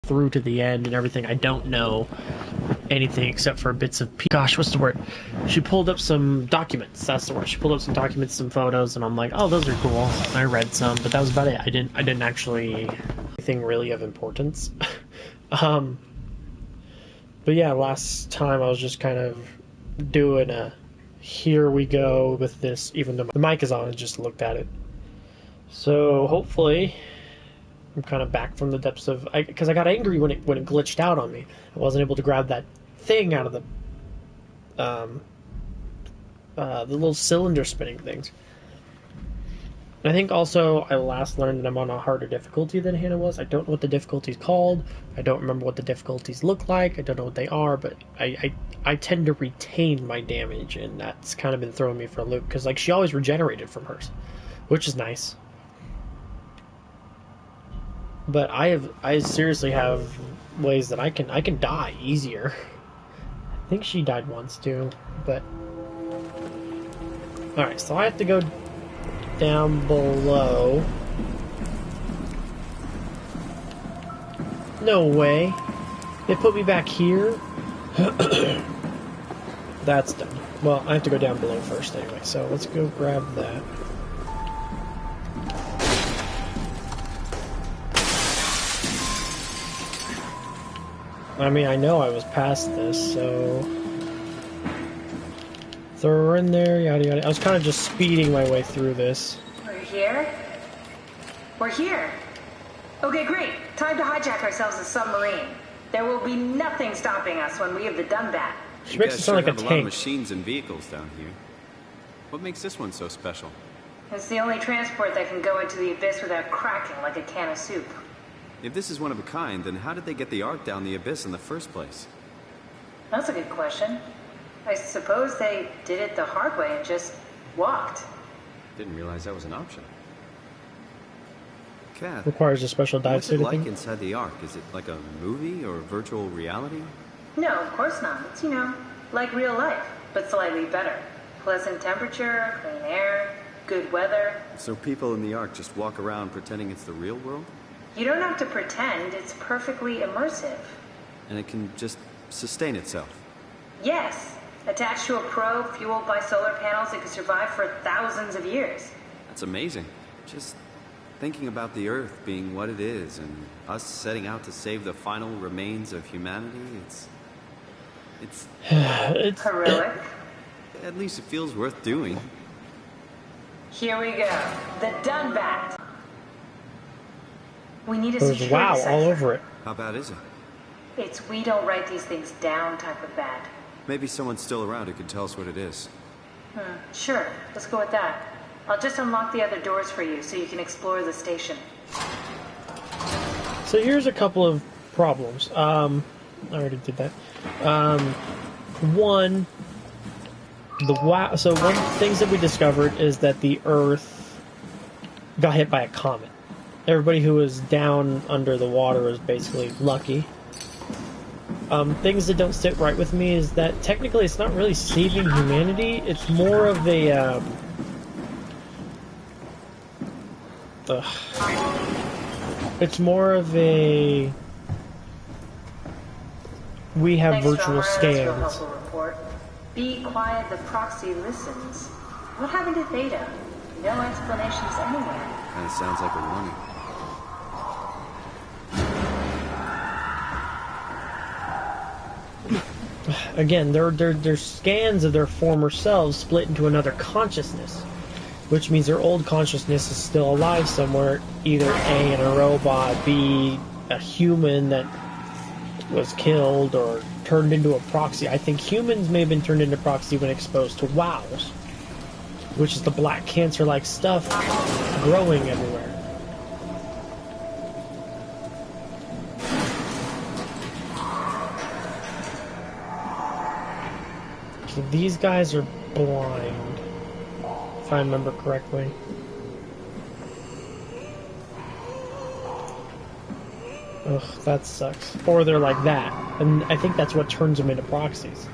through to the end and everything. I don't know anything except for bits of... Gosh, what's the word? She pulled up some documents. That's the word. She pulled up some documents, some photos, and I'm like, oh, those are cool. I read some, but that was about it. I didn't actually... anything really of importance. But yeah, last time I was just kind of doing a... here we go with this, even though the mic is on, I just looked at it. So hopefully I'm kind of back from the depths of... because I got angry when it glitched out on me. I wasn't able to grab that thing out of the little cylinder spinning things. I think also I last learned that I'm on a harder difficulty than Hannah was. I don't know what the difficulty's called. I don't remember what the difficulties look like. I don't know what they are, but I tend to retain my damage, and that's kind of been throwing me for a loop, because like she always regenerated from hers, which is nice. But I seriously have ways that I can die easier. I think she died once too, but... Alright, so I have to go down below. No way. They put me back here? That's done. Well, I have to go down below first anyway, so let's go grab that. I mean, I know I was past this, so... throw her in there, yada yada. I was kind of just speeding my way through this. We're here? We're here! Okay, great. Time to hijack ourselves a submarine. There will be nothing stopping us when we have done that. She makes it sound like a tank. A lot of machines and vehicles down here. What makes this one so special? It's the only transport that can go into the abyss without cracking like a can of soup. If this is one of a kind, then how did they get the Ark down the abyss in the first place? That's a good question. I suppose they did it the hard way and just walked. Didn't realize that was an option. Kath, requires a special dive suit. What's it like inside the Ark? Is it like a movie or virtual reality? No, of course not. It's, you know, like real life, but slightly better. Pleasant temperature, clean air, good weather. So people in the Ark just walk around pretending it's the real world? You don't have to pretend. It's perfectly immersive. And it can just sustain itself? Yes. Attached to a probe fueled by solar panels, it could survive for thousands of years. That's amazing. Just thinking about the Earth being what it is and us setting out to save the final remains of humanity, it's heroic. At least it feels worth doing. Here we go. The Dunbat. We need a There's security wow cipher. all over it. How bad is it? It's we don't write these things down type of bad. Maybe someone's still around who can tell us what it is. Sure, let's go with that. I'll just unlock the other doors for you so you can explore the station. So here's a couple of problems. I already did that. One, so one of the things that we discovered is that the Earth got hit by a comet. Everybody who was down under the water was basically lucky. Things that don't sit right with me is that technically it's not really saving humanity. It's more of a it's more of a we have virtual scans. Be quiet, the proxy listens. What happened to Theta? No explanations anywhere. Kinda sounds like a warning. Again, they're scans of their former selves split into another consciousness, which means their old consciousness is still alive somewhere, either A, in a robot, B, a human that was killed or turned into a proxy. I think humans may have been turned into proxy when exposed to wows, which is the black cancer-like stuff growing everywhere. Okay, these guys are blind, if I remember correctly. Ugh, that sucks. Or they're like that, and I think that's what turns them into proxies.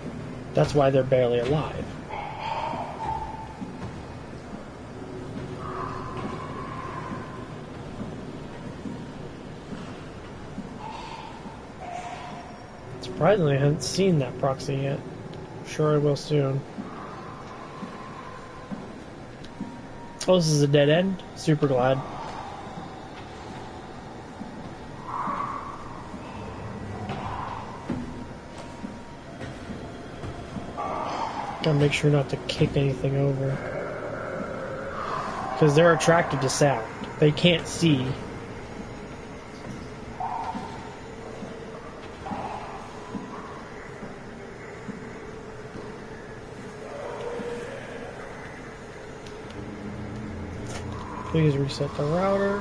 That's why they're barely alive. Surprisingly, I haven't seen that proxy yet. Sure I will soon. Oh, this is a dead end? Super glad. Gotta make sure not to kick anything over. Because they're attracted to sound. They can't see. Please reset the router.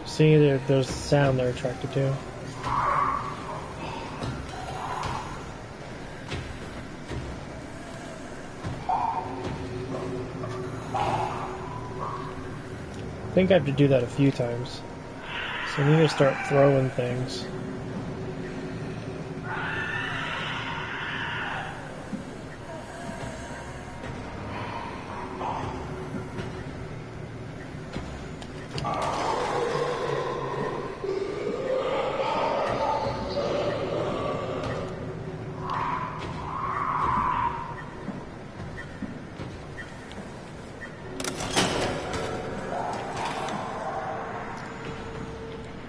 See, there's sound they're attracted to. I think I have to do that a few times. So I need to start throwing things.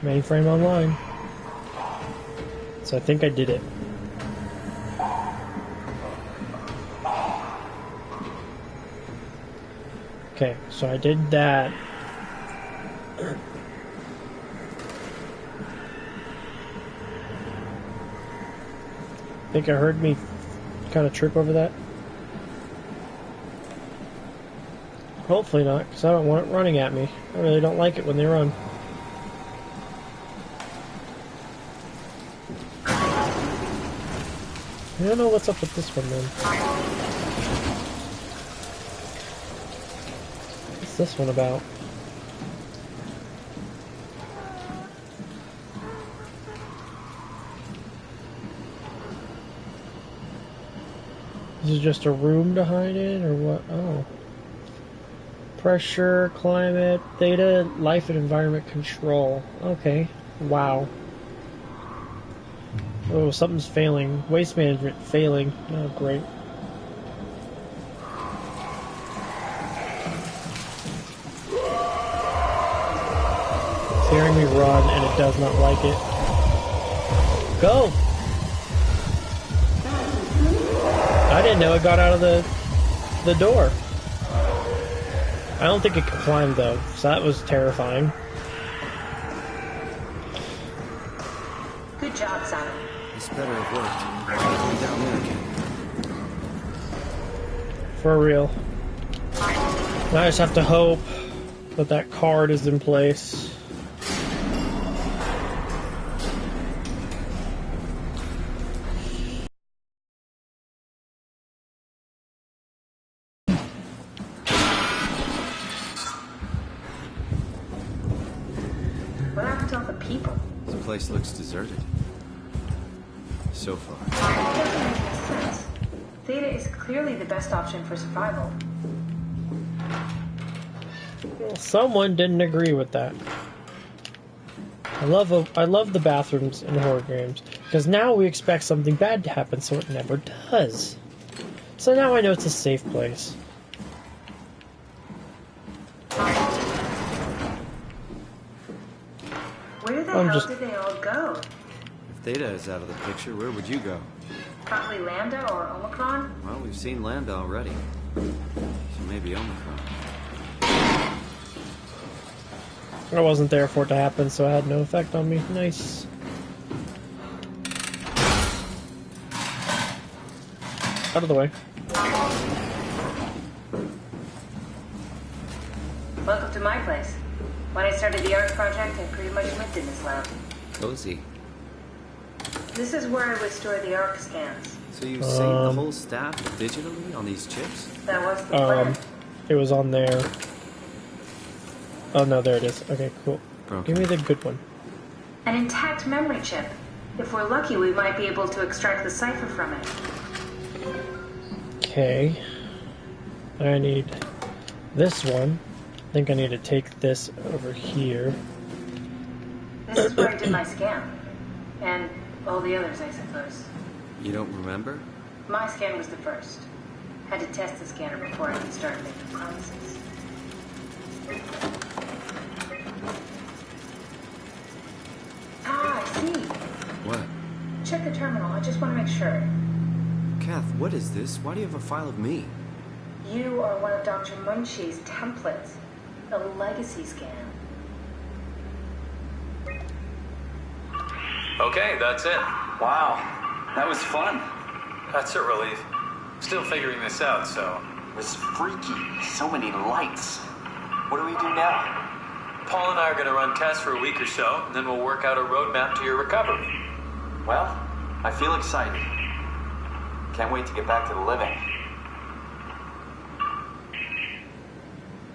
Mainframe online. So I think I did it. Okay, so I did that. Think I heard me kind of trip over that? Hopefully not, because I don't want it running at me. I really don't like it when they run. I don't know what's up with this one then. What's this one about? Is it just a room to hide in, or what? Oh. Pressure, climate, data, life and environment control. Okay. Wow. Oh, something's failing. Waste management failing. Oh, great. It's hearing me run, and it does not like it. Go! I didn't know it got out of the door. I don't think it could climb, though, so that was terrifying. Good job, Simon. This better have worked. I'm down there again. For real. Now I just have to hope that that card is in place. What happened to all the people? This place looks deserted. So far. That doesn't make sense. Theta is clearly the best option for survival. Well, someone didn't agree with that. I love the bathrooms in horror games because now we expect something bad to happen, so it never does. So now I know it's a safe place. Where the hell did they all go? If Theta is out of the picture, where would you go? Probably Lambda or Omicron? Well, we've seen Lambda already. So maybe Omicron. I wasn't there for it to happen, so it had no effect on me. Nice. Out of the way. Welcome to my place. When I started the art project, I pretty much lived in this lab. Cozy. This is where I would store the ARC scans. So you saved the whole staff digitally on these chips? That was the plan. It was on there. Oh no, there it is. Okay, cool. Broken. Give me the good one. An intact memory chip. If we're lucky, we might be able to extract the cipher from it. Okay. I need this one. I think I need to take this over here. This is where I did my scan. And all the others, I suppose. You don't remember? My scan was the first. Had to test the scanner before I could start making promises. Ah, I see. What? Check the terminal. I just want to make sure. Kath, what is this? Why do you have a file of me? You are one of Dr. Munchie's templates. A legacy scan. Okay, that's it. Wow, that was fun. That's a relief. Still figuring this out, so... It was freaky. So many lights. What do we do now? Paul and I are going to run tests for a week or so, and then we'll work out a roadmap to your recovery. Well, I feel excited. Can't wait to get back to the living.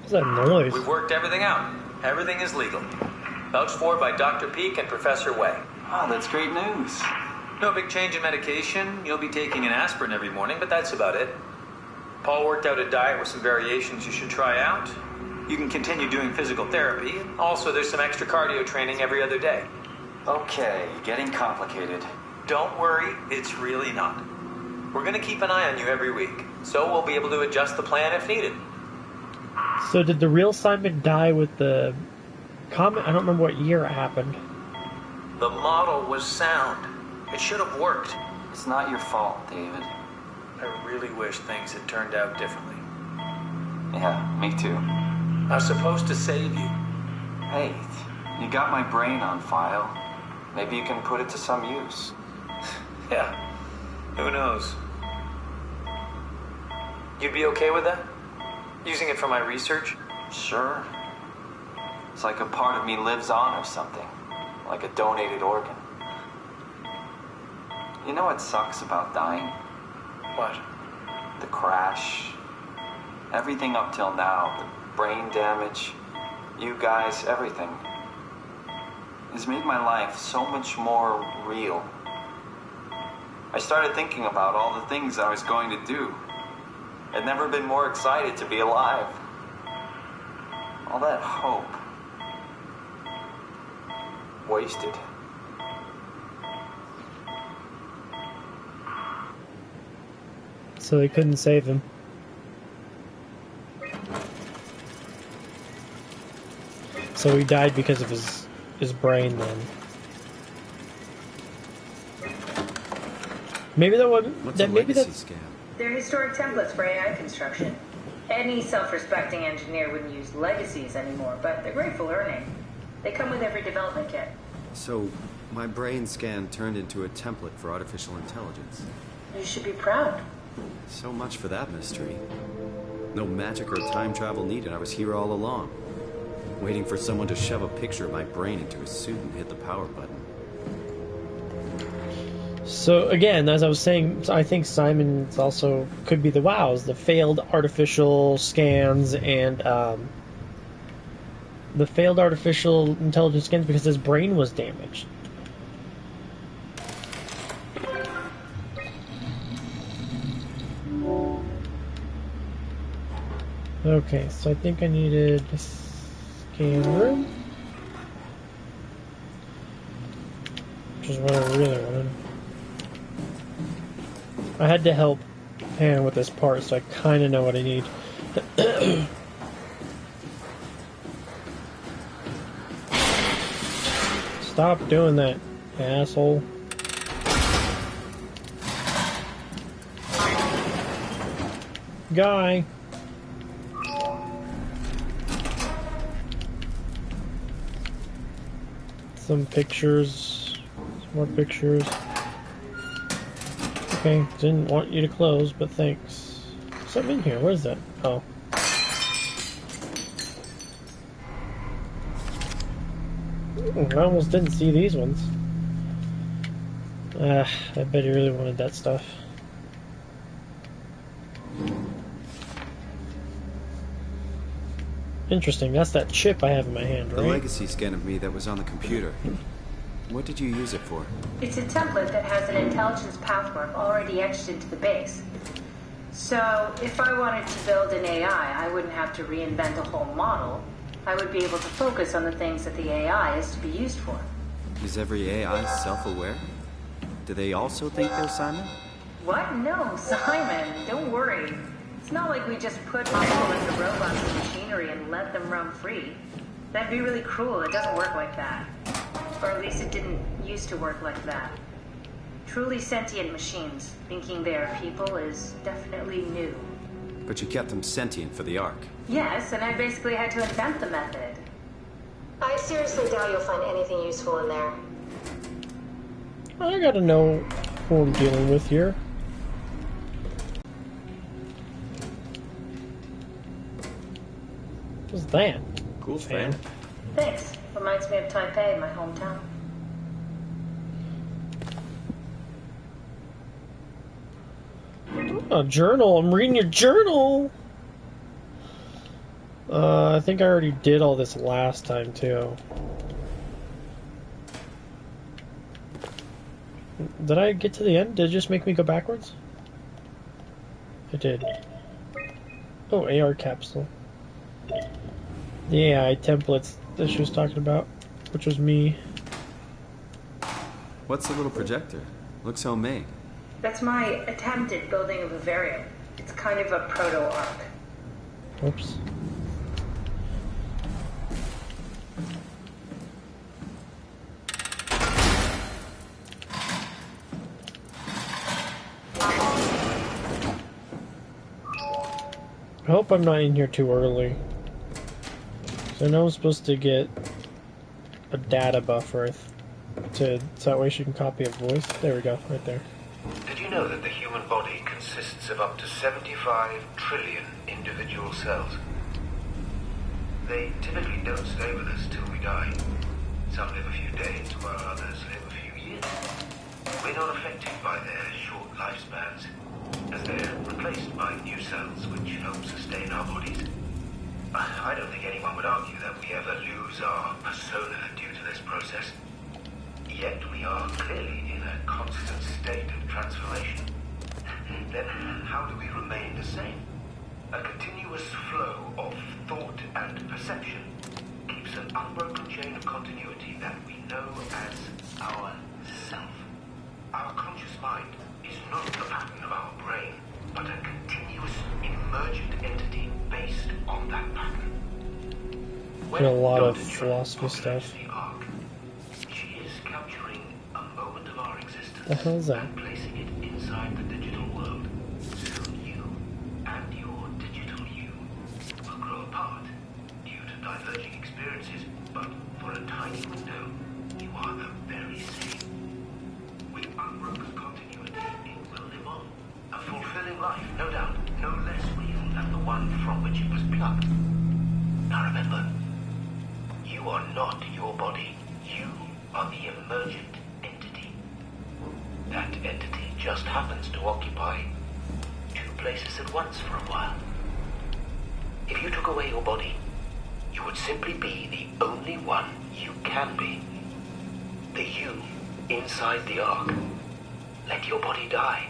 What's that noise? We've worked everything out. Everything is legal. Vouched for by Dr. Peake and Professor Way. Oh, that's great news. No big change in medication. You'll be taking an aspirin every morning, but that's about it. Paul worked out a diet with some variations you should try out. You can continue doing physical therapy. Also, there's some extra cardio training every other day. Okay, getting complicated. Don't worry, it's really not. We're going to keep an eye on you every week, so we'll be able to adjust the plan if needed. So did the real Simon die with the comet? I don't remember what year it happened. The model was sound. It should have worked. It's not your fault, David. I really wish things had turned out differently. Yeah, me too. I was supposed to save you. Hey, you got my brain on file. Maybe you can put it to some use. Yeah, who knows? You'd be okay with that? Using it for my research? Sure. It's like a part of me lives on or something. Like a donated organ. You know what sucks about dying? What? The crash. Everything up till now. The brain damage. You guys, everything. Has made my life so much more real. I started thinking about all the things I was going to do. I'd never been more excited to be alive. All that hope. Wasted. So they couldn't save him. So he died because of his brain then. Maybe that wasn't. What's That a maybe legacy that's. scam? They're historic templates for AI construction. Any self-respecting engineer wouldn't use legacies anymore, but they're great for learning. They come with every development kit. So, my brain scan turned into a template for artificial intelligence. You should be proud. So much for that mystery. No magic or time travel needed. I was here all along. Waiting for someone to shove a picture of my brain into a suit and hit the power button. So again, as I was saying, I think Simon's also could be the WoWs, the failed artificial scans and the failed artificial intelligence scans because his brain was damaged. Okay, so I think I needed a scan room, which is what I really wanted. I had to help Pan with this part, so I kind of know what I need. Stop doing that, asshole. Guy. Some pictures. Some more pictures. Okay, didn't want you to close, but thanks. Something in here, what is that? Oh. I almost didn't see these ones. I bet he really wanted that stuff. Interesting, that's that chip I have in my hand, right? The legacy scan of me that was on the computer. What did you use it for? It's a template that has an intelligence pathwork already etched into the base. So, if I wanted to build an AI, I wouldn't have to reinvent a whole model. I would be able to focus on the things that the AI is to be used for. Is every AI self-aware? Do they also think they're Simon? What? No, Simon, don't worry. It's not like we just put all of the robots and machinery and let them roam free. That'd be really cruel. It doesn't work like that. Or at least it didn't used to work like that. Truly sentient machines, thinking they are people, is definitely new. But you kept them sentient for the Ark. Yes, and I basically had to invent the method. I seriously doubt you'll find anything useful in there. I gotta know who I'm dealing with here. What's that? Cool fan. Thanks. Reminds me of Taipei, my hometown. A journal. I'm reading your journal. I think I already did all this last time too. Did I get to the end? Did it just make me go backwards? It did. Oh, AR capsule. The AI templates that she was talking about, which was me. What's the little projector? Looks homemade. That's my attempt at building a vivarium. It's kind of a proto-ark. Oops. I hope I'm not in here too early. So I know I'm supposed to get a data buffer so that way she can copy a voice. There we go, right there. Did you know that the human body consists of up to 75 trillion individual cells? They typically don't stay with us till we die. Some live a few days, while others live a few years. We're not affected by their short lifespans, as they're replaced by new cells which help sustain our bodies. I don't think anyone would argue that we ever lose our persona due to this process. Yet we are clearly in a constant state of transformation. Then how do we remain the same? A continuous flow of thought and perception keeps an unbroken chain of continuity that we know as our self. Our conscious mind is not the pattern of our brain, but a continuous emergent entity based on that pattern. Did a lot of philosophy stuff. She is capturing a moment of our existence The hell's that? and placing it inside the digital world. Soon you and your digital you will grow apart due to diverging experiences, but for a tiny window, you are the very same. With unbroken continuity, it will live on. A fulfilling life, no doubt, no less real than the one from which it was plucked. Now remember, you are not your body. You are the emergent entity. That entity just happens to occupy two places at once for a while. If you took away your body, you would simply be the only one you can be. The you inside the Ark. Let your body die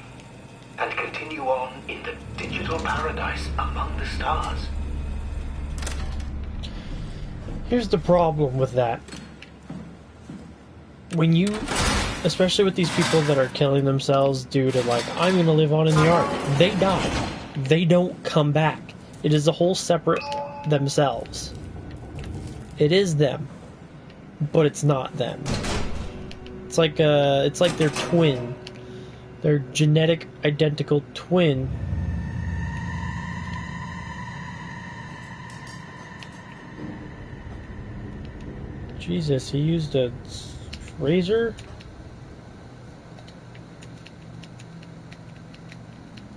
and continue on in the digital paradise among the stars. Here's the problem with that. When you, especially with these people that are killing themselves due to like, I'm gonna live on in the Ark, they die. They don't come back. It is a whole separate themselves. It is them, but it's not them. It's like their twin, their genetic identical twin. Jesus, he used a razor?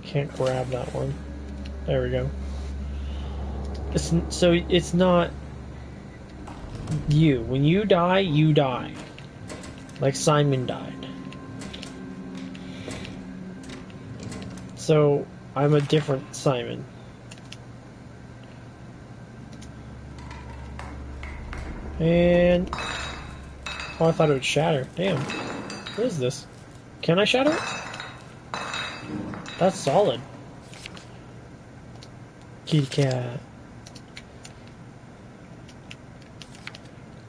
Can't grab that one. There we go. So it's not you. When you die, you die. Like Simon died. So I'm a different Simon. And oh, I thought it would shatter. Damn. What is this? Can I shatter it? That's solid. Kitty cat.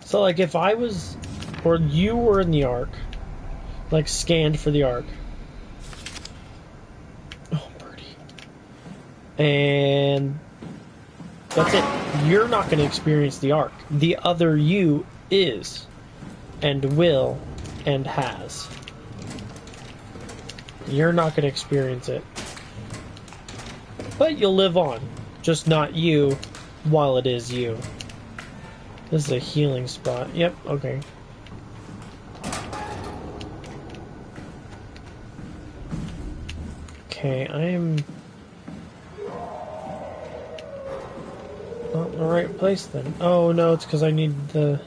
So, like, if I was, or you were in the Ark, like, scanned for the Ark. Oh, birdie. And that's it. You're not going to experience the Ark. The other you is, and will, and has. You're not going to experience it. But you'll live on. Just not you, while it is you. This is a healing spot. Yep, okay. Okay, I am not in the right place then. Oh no, it's because I need the...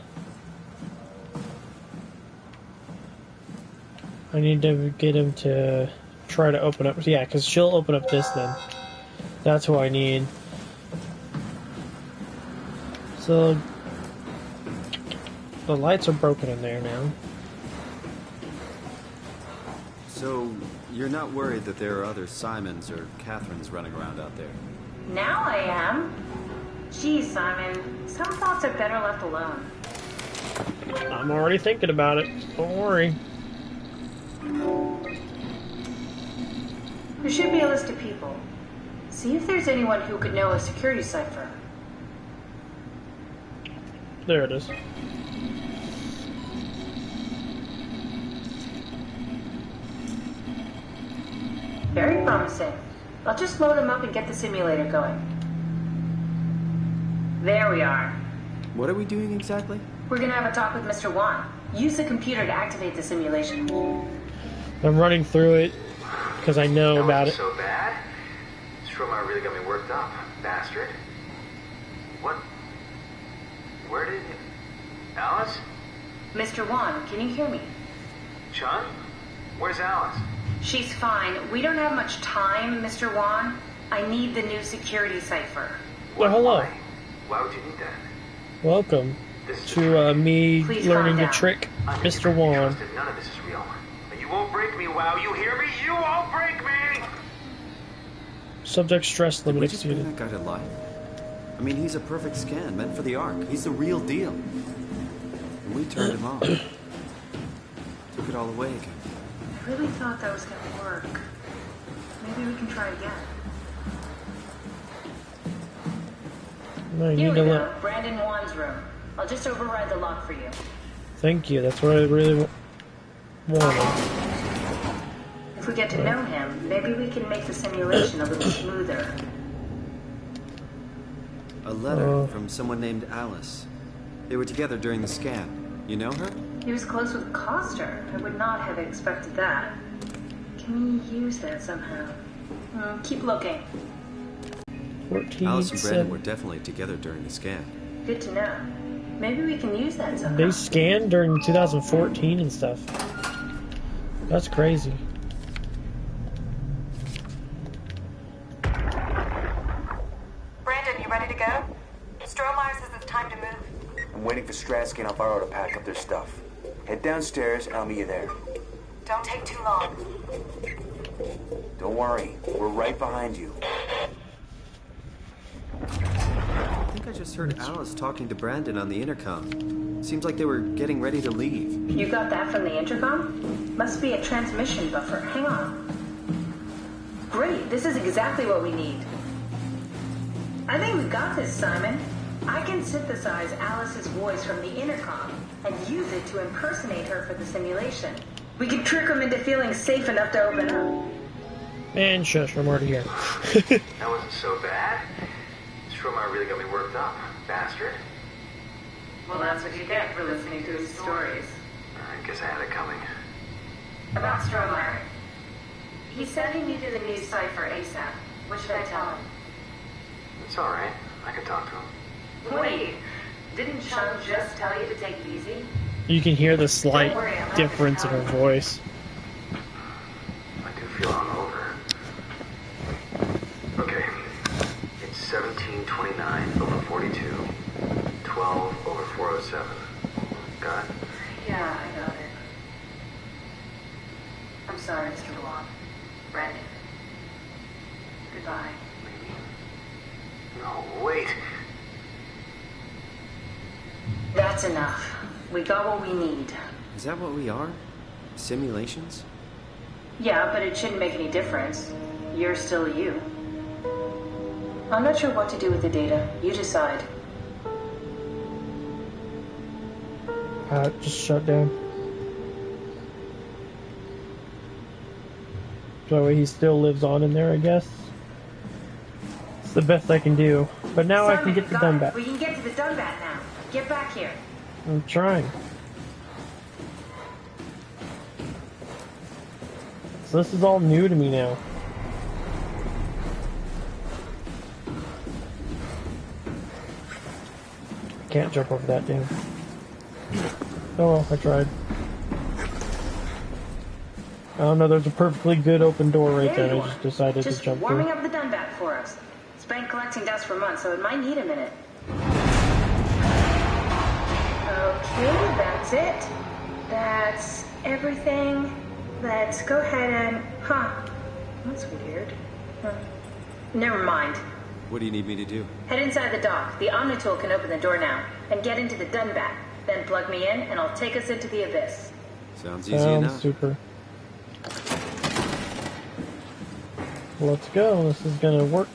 I need to get him to try to open up... Yeah, because she'll open up this then. That's who I need. So... the lights are broken in there now. So, you're not worried that there are other Simons or Catherines running around out there? Now I am. Geez, Simon, some thoughts are better left alone. I'm already thinking about it. Don't worry. There should be a list of people. See if there's anyone who could know a security cipher. There it is. Very promising. I'll just load him up and get the simulator going. There we are. What are we doing exactly? We're gonna have a talk with Mr. Wan. Use the computer to activate the simulation. I'm running through it because I know about it. So bad? Stroma really got me worked up, bastard. What? Where did... Alice? Mr. Wan, can you hear me? Chun? Where's Alice? She's fine. We don't have much time, Mr. Wan. I need the new security cipher. Well, hello. Why would you need that? Welcome This is to me Please learning calm to down. trick I mean, Mr. you can be Wan. trusted. None of this is real. And you won't break me, WoW. You hear me? You won't break me! Subject stress Did limit we just bring exceeded. that guy to life? I mean, he's a perfect scan, meant for the Ark. He's the real deal. And we turned him off. Took it all away again. I really thought that was gonna work. Maybe we can try again. No, I Here need we to go. let... Brandon Wan's room. I'll just override the lock for you. Thank you, that's what I really wanted. If we get to know him, maybe we can make the simulation a little smoother. A letter from someone named Alice. They were together during the scan. You know her? He was close with Coster. I would not have expected that. Can we use that somehow? Keep looking. 14, Alice and Brandon were 7. definitely together during the scan. Good to know. Maybe we can use that somehow. They scanned during 2014 and stuff. That's crazy. Brandon, you ready to go? Strohmeyer says it's time to move. I'm waiting for Stratsky and Alvaro to pack up their stuff. Head downstairs and I'll meet you there. Don't take too long. Don't worry, we're right behind you. I think I just heard Alice talking to Brandon on the intercom. Seems like they were getting ready to leave. You got that from the intercom? Must be a transmission buffer. Hang on. Great, this is exactly what we need. I think we got this, Simon. I can synthesize Alice's voice from the intercom and use it to impersonate her for the simulation. We can trick them into feeling safe enough to open up. And shush, I'm already here. That wasn't so bad. Stroma really got me worked up, bastard. Well, that's what you get for listening to his stories. I guess I had it coming. About Strohmeyer. He said he needed a new cipher ASAP. What should I tell him? It's alright. I can talk to him. Wait, didn't Chung just tell you to take it easy? You can hear the slight difference in her voice. I do feel hungover. Okay. It's 1729 over 42. 12 over 407. Got it? Yeah, I got it. I'm sorry, Mr. Wan. Brandon. Goodbye. wait. That's enough. We got what we need. Is that what we are? Simulations? Yeah, but it shouldn't make any difference. You're still you. I'm not sure what to do with the data. You decide. Just shut down. So he still lives on in there, I guess. It's the best I can do. But now I can get the Dunbat. We can get to the Dunbat now. Get back here. I'm trying. So this is all new to me now. Can't jump over that, damn. Oh well, I tried. I don't know, there's a perfectly good open door right there. I just decided to jump through. Warming up the Dunbat for us. It's been collecting dust for months, so it might need a minute. Okay, that's it. That's everything. Let's go ahead and... Huh. That's weird. Huh. Never mind. What do you need me to do? Head inside the dock. The Omnitool can open the door now. And get into the Dunbat. Then plug me in, and I'll take us into the Abyss. Sounds easy enough. Super. Let's go. This is gonna work.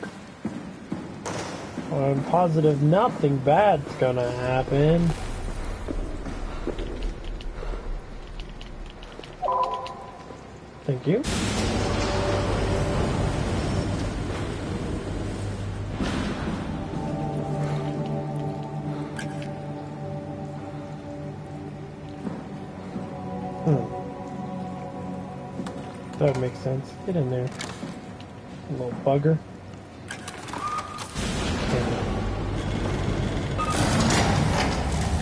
I'm positive nothing bad's gonna happen. Thank you. That would make sense. Get in there. You little bugger.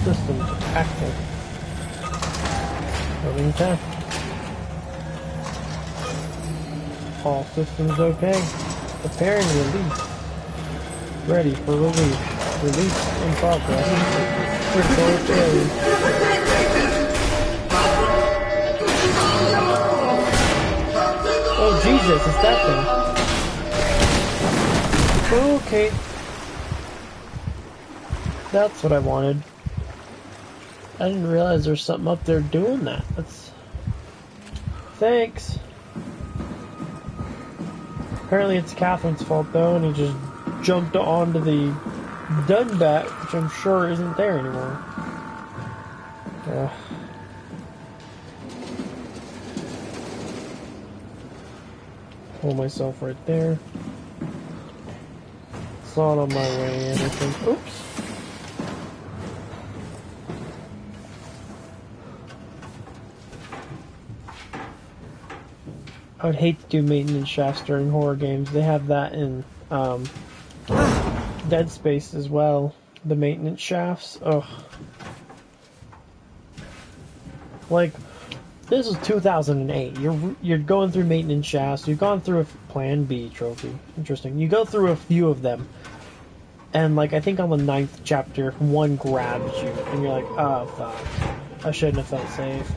Systems active. Loading time. All systems okay. Preparing release. Ready for release. Release in progress. Critical failure. Oh Jesus, it's that thing. Okay. That's what I wanted. I didn't realize there's something up there doing that. That's... Thanks. Apparently it's Catherine's fault though, and he just jumped onto the Dunbat, which I'm sure isn't there anymore. Hold myself right there. Saw it on my way in, I think. Oops. I would hate to do maintenance shafts during horror games. They have that in Dead Space as well. The maintenance shafts. Ugh. Like, this is 2008. You're going through maintenance shafts. You've gone through a Plan B trophy. Interesting. You go through a few of them, and like I think on the 9th chapter, one grabs you, and you're like, oh fuck, I shouldn't have felt safe.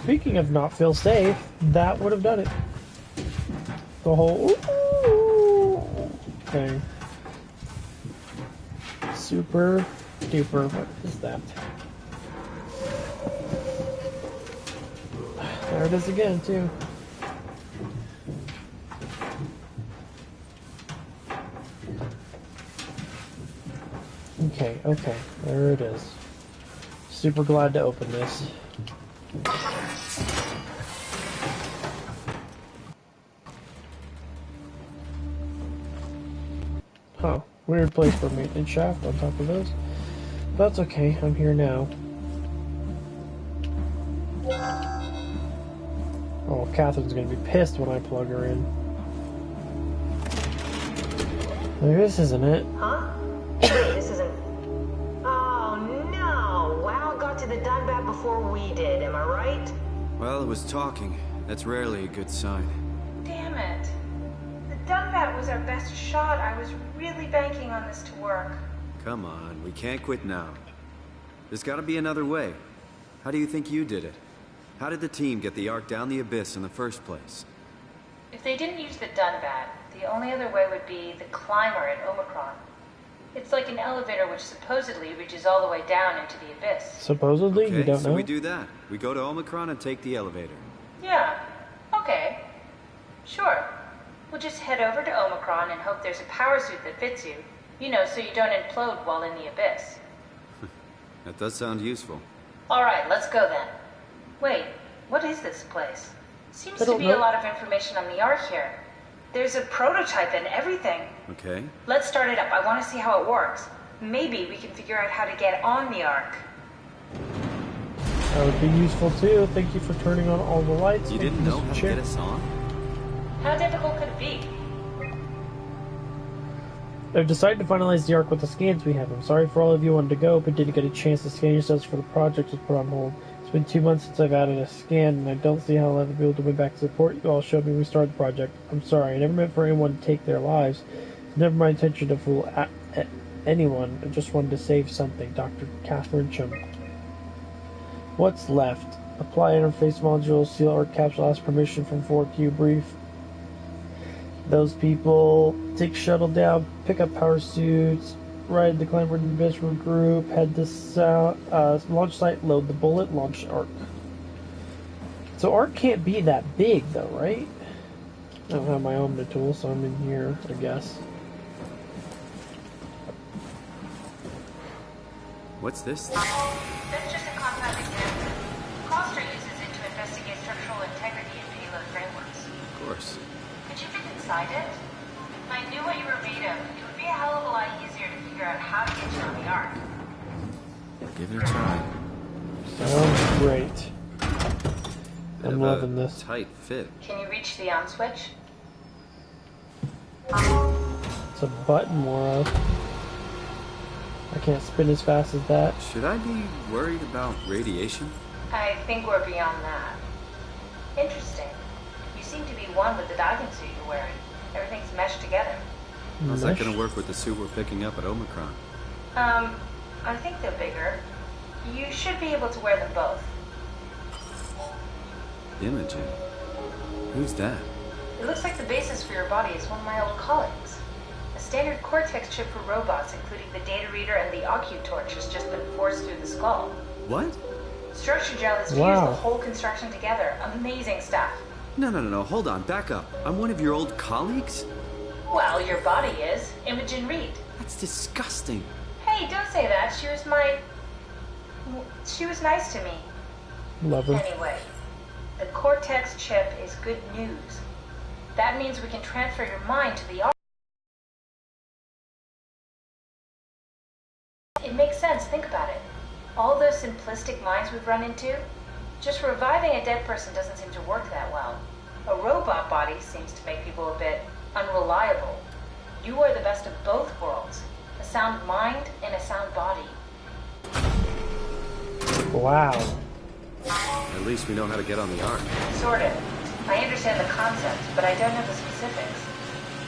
Speaking of not feel safe, that would have done it. The whole thing. Super duper. What is that? There it is again, too. Okay, okay. There it is. Super glad to open this. Oh, weird place for a maintenance shaft on top of those. That's okay, I'm here now. Oh, Catherine's gonna be pissed when I plug her in. Like, this isn't it. Huh? This isn't... Oh, no! WoW got to the Dunbat before we did, am I right? Well, it was talking. That's rarely a good sign. Damn it. The Dunbat was our best shot. I was really banking on this to work. Come on, we can't quit now. There's gotta be another way. How do you think you did it? How did the team get the Ark down the Abyss in the first place? If they didn't use the Dunbat, the only other way would be the climber at Omicron. It's like an elevator which supposedly reaches all the way down into the abyss. Supposedly? Okay, You don't so know? we do that. We go to Omicron and take the elevator. Yeah, okay. Sure. We'll just head over to Omicron and hope there's a power suit that fits you. You know, so you don't implode while in the abyss. That does sound useful. Alright, let's go then. Wait, what is this place? Seems I to don't be know. a lot of information on the Ark here. There's a prototype and everything. Okay. Let's start it up. I want to see how it works. Maybe we can figure out how to get on the Ark. That would be useful too. Thank you for turning on all the lights. You Thank didn't know Mr. how to Chair. get us on? How difficult could it be? I've decided to finalize the arc with the scans we have. I'm sorry for all of you who wanted to go, but didn't get a chance to scan yourselves for the project was put on hold. It's been 2 months since I've added a scan, and I don't see how I'll ever be able to win back the support you all showed me when we started the project. I'm sorry, I never meant for anyone to take their lives. It's never my intention to fool anyone. I just wanted to save something. Dr. Catherine Chum. What's left? Apply interface module, seal arc capsule, ask permission from 4Q brief. Those people take shuttle down, pick up power suits, ride the climber investment group, head to launch site, load the bullet, launch Arc. So Arc can't be that big though, right? I don't have my Omni tool, so I'm in here, I guess. What's this? That's just a compound example. Coster uses it to investigate structural integrity in payload frameworks. Of course. Could you fit inside it? If I knew what you were made of, it would be a hell of a lot easier to figure out how to get you on the Ark. Give it a try. Sounds great. Bit I'm of a loving this. tight fit. Can you reach the on switch? It's a button more of. I can't spin as fast as that. Should I be worried about radiation? I think we're beyond that. Interesting. You seem to be one with the diving suit you're wearing. Everything's meshed together. How's that Mesh? going to work with the suit we're picking up at Omicron? I think they're bigger. You should be able to wear them both. Imogen? Who's that? It looks like the basis for your body is one of my old colleagues. A standard Cortex chip for robots, including the data reader and the Octohorror, has just been forced through the skull. What? Structure gel has fused Wow. the whole construction together. Amazing stuff. No, hold on, back up. I'm one of your old colleagues? Well, your body is. Imogen Reed. That's disgusting. Hey, don't say that. She was nice to me. Love her. Anyway, the Cortex chip is good news. That means we can transfer your mind to the Ark. It makes sense, think about it. All those simplistic minds we've run into, just reviving a dead person doesn't seem to work that well. A robot body seems to make people a bit unreliable. You are the best of both worlds. A sound mind and a sound body. Wow. At least we know how to get on the Ark. Sort of. I understand the concept, but I don't know the specifics.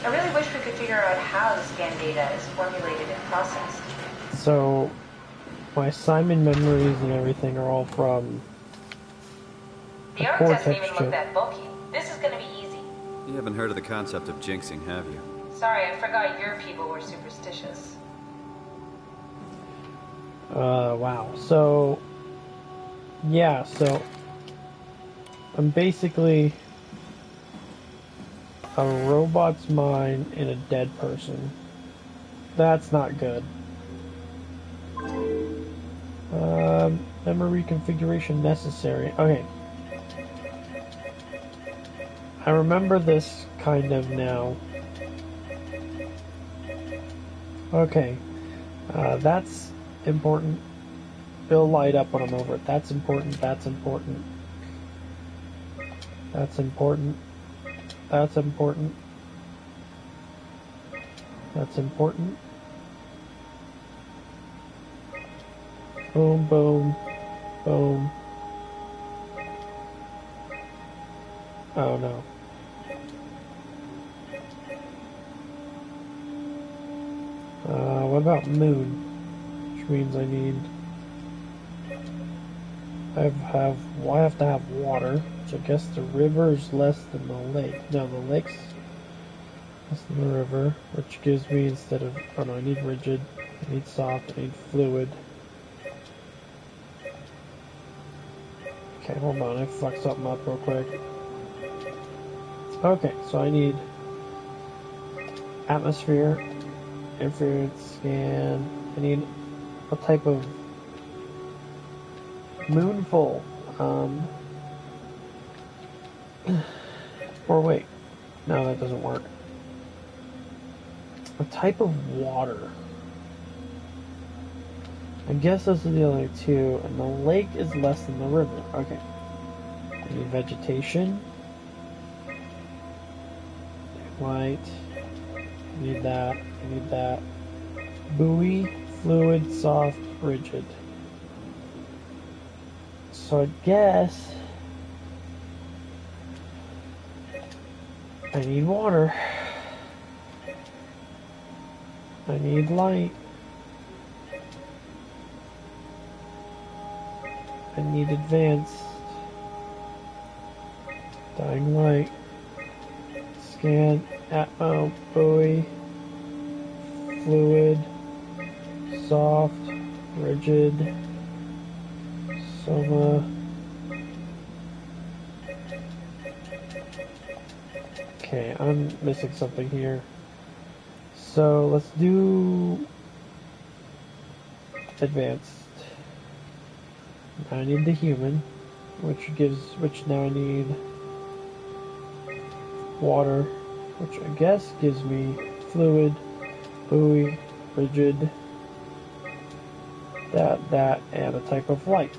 I really wish we could figure out how the scan data is formulated and processed. So, my Simon memories and everything are all from The Ark Cortex doesn't even chip. look that bulky. This is gonna be easy. You haven't heard of the concept of jinxing, have you? Sorry, I forgot your people were superstitious. Wow. So, yeah, so I'm basically a robot's mind in a dead person. That's not good. Memory configuration necessary. Okay. I remember this kind of now. Okay. That's important. It'll light up when I'm over it. That's important. That's important. That's important. That's important. That's important. Boom, boom, boom. Oh no. What about moon? Which means I have to have water. So I guess the river is less than the lake. No, the lake's less than the river, which gives me instead of... Oh no, I need rigid, I need soft, I need fluid. Okay, hold on, I fucked something up real quick. Okay, so I need atmosphere, infrared scan, I need a type of moonful, or wait, no, that doesn't work. A type of water. I guess those are the other two, and the lake is less than the river. Okay. I need vegetation. Light. I need that. I need that. Buoy, fluid, soft, rigid. So I guess I need water. I need light. I need advanced. Dying light. Scan, atmo, buoy, fluid, soft, rigid, SOMA. Okay, I'm missing something here. So let's do advanced. I need the human, which now I need water, which I guess gives me fluid, buoy, rigid, that, and a type of light,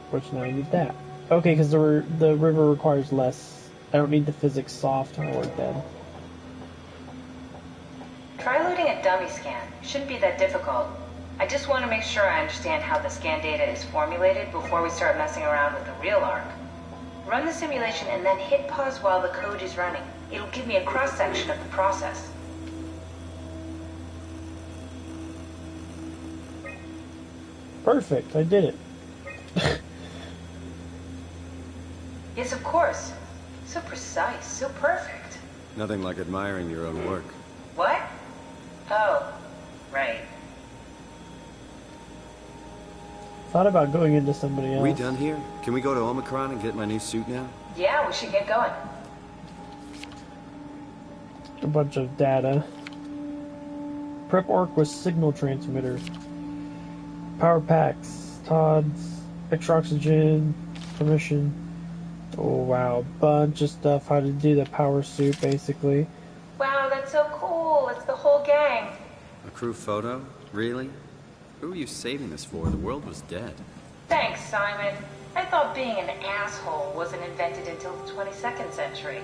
which now I need that. Okay, because the river requires less. I don't need the physics soft to work then. Try loading a dummy scan. Shouldn't be that difficult. I just want to make sure I understand how the scan data is formulated before we start messing around with the real arc. Run the simulation and then hit pause while the code is running. It'll give me a cross-section of the process. Perfect, I did it. Yes, of course. So precise, so perfect. Nothing like admiring your own work. What? Oh, right. Thought about going into somebody else. We done here? Can we go to Omicron and get my new suit now? Yeah, we should get going. A bunch of data. Prep orc with signal transmitters. Power packs. Todd's. Extra oxygen. Permission. Oh wow, bunch of stuff. How to do the power suit, basically. Wow, that's so cool. It's the whole gang. A crew photo? Really? Who are you saving this for? The world was dead. Thanks, Simon. I thought being an asshole wasn't invented until the 22nd century.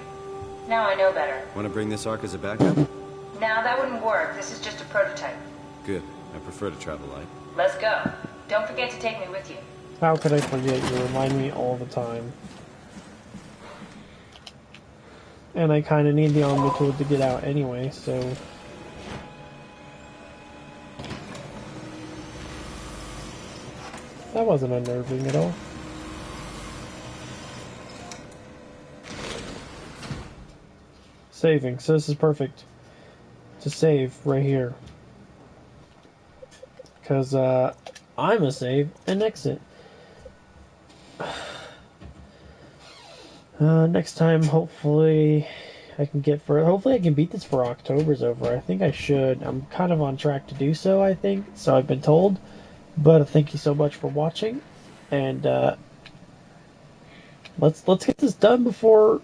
Now I know better. Want to bring this arc as a backup? No, that wouldn't work. This is just a prototype. Good. I prefer to travel light. Let's go. Don't forget to take me with you. How could I forget? You remind me all the time. And I kind of need the Omni-tool to get out anyway, so... That wasn't unnerving at all. Saving, so this is perfect to save right here. Because I'm a save and exit. Next time, hopefully I can hopefully I can beat this for October's over. I think I should. I'm kind of on track to do so, I think. So I've been told. But thank you so much for watching, and let's get this done before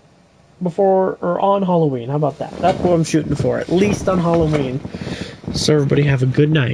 or on Halloween. How about that? That's what I'm shooting for, at least on Halloween. So everybody have a good night.